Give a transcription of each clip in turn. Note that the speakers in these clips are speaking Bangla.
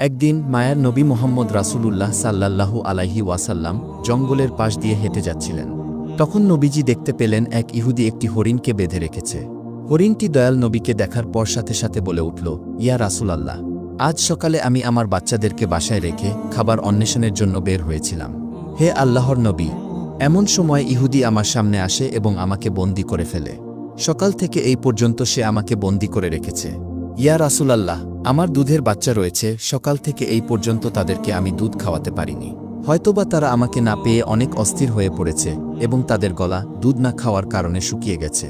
একদিন মায়ার নবী মুহাম্মদ রাসূলুল্লাহ সাল্লাল্লাহু আলাইহি ওয়াসাল্লাম জঙ্গলের পাশ দিয়ে হেঁটে যাচ্ছিলেন। তখন নবীজি দেখতে পেলেন এক ইহুদি একটি হরিণকে বেঁধে রেখেছে। হরিণটি দয়াল নবীকে দেখার পর সাথে সাথে বলে উঠল, ইয়া রাসূলাল্লাহ, আজ সকালে আমি আমার বাচ্চাদেরকে বাসায় রেখে খাবার অন্বেষণের জন্য বের হয়েছিলাম। হে আল্লাহর নবী, এমন সময় ইহুদি আমার সামনে আসে এবং আমাকে বন্দী করে ফেলে। সকাল থেকে এই পর্যন্ত সে আমাকে বন্দী করে রেখেছে। ইয়া রাসূলাল্লাহ, আমার দুধের বাচ্চা রয়েছে, সকাল থেকে এই পর্যন্ত তাদেরকে আমি দুধ খাওয়াতে পারিনি। হয়তোবা তারা আমাকে না পেয়ে অনেক অস্থির হয়ে পড়েছে এবং তাদের গলা দুধ না খাওয়ার কারণে শুকিয়ে গেছে।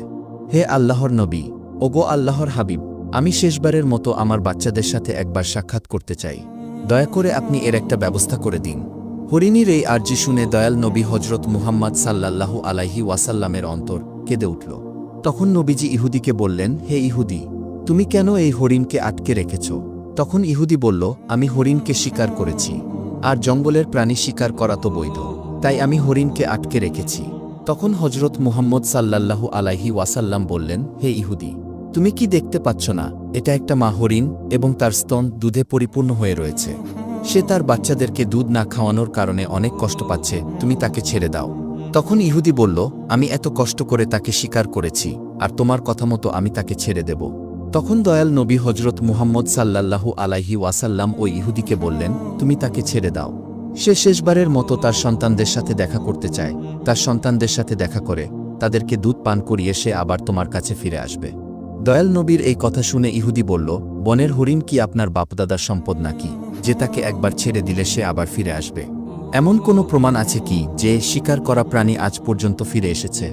হে আল্লাহর নবী, ওগো আল্লাহর হাবিব, আমি শেষবারের মতো আমার বাচ্চাদের সাথে একবার সাক্ষাৎ করতে চাই। দয়া করে আপনি এর একটা ব্যবস্থা করে দিন। হরিণীর এই আর্জি শুনে দয়াল নবী হজরত মুহাম্মদ সাল্লাল্লাহু আলাইহি ওয়াসাল্লামের অন্তর কেঁদে উঠল। তখন নবীজি ইহুদিকে বললেন, হে ইহুদি, তুমি কেন এই হরিণকে আটকে রেখেছ? তখন ইহুদি বলল, আমি হরিণকে শিকার করেছি, আর জঙ্গলের প্রাণী শিকার করা তো বৈধ, তাই আমি হরিণকে আটকে রেখেছি। তখন হজরত মুহাম্মদ সাল্লাল্লাহু আলাইহি ওয়াসাল্লাম বললেন, হে ইহুদি, তুমি কি দেখতে পাচ্ছ না, এটা একটা মা হরিণ এবং তার স্তন দুধে পরিপূর্ণ হয়ে রয়েছে। সে তার বাচ্চাদেরকে দুধ না খাওয়ানোর কারণে অনেক কষ্ট পাচ্ছে, তুমি তাকে ছেড়ে দাও। তখন ইহুদি বলল, আমি এত কষ্ট করে তাকে শিকার করেছি, আর তোমার কথা মতো আমি তাকে ছেড়ে দেব? তখন দয়াল নবী হজরত মুহাম্মদ সাল্লাল্লাহু আলাইহি ওয়াসাল্লাম ওই ইহুদিকে বললেন, তুমি তাকে ছেড়ে দাও। সে শেষবারের মতো তার সন্তানদের সাথে দেখা করতে চায়, তার সন্তানদের সাথে দেখা করে তাদেরকে দুধ পান করিয়ে সে আবার তোমার কাছে ফিরে আসবে। দয়াল নবীর এই কথা শুনে ইহুদি বলল, বনের হরিণ কি আপনার বাপদাদার সম্পদ নাকি, যে তাকে একবার ছেড়ে দিলে সে আবার ফিরে আসবে? এমন কোনো প্রমাণ আছে কি যে শিকার করা প্রাণী আজ পর্যন্ত ফিরে এসেছে?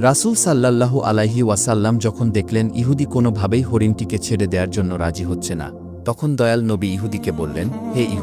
রাসূল সাল্লাল্লাহু আলাইহি ওয়াসাল্লাম যখন দেখলেন ইহুদি কোনোভাবেই হরিণটিকে ছেড়ে দেওয়ার জন্য রাজি হচ্ছে না, তখন দয়াল নবী ইহুদিকে বললেন, হে ইহুদি,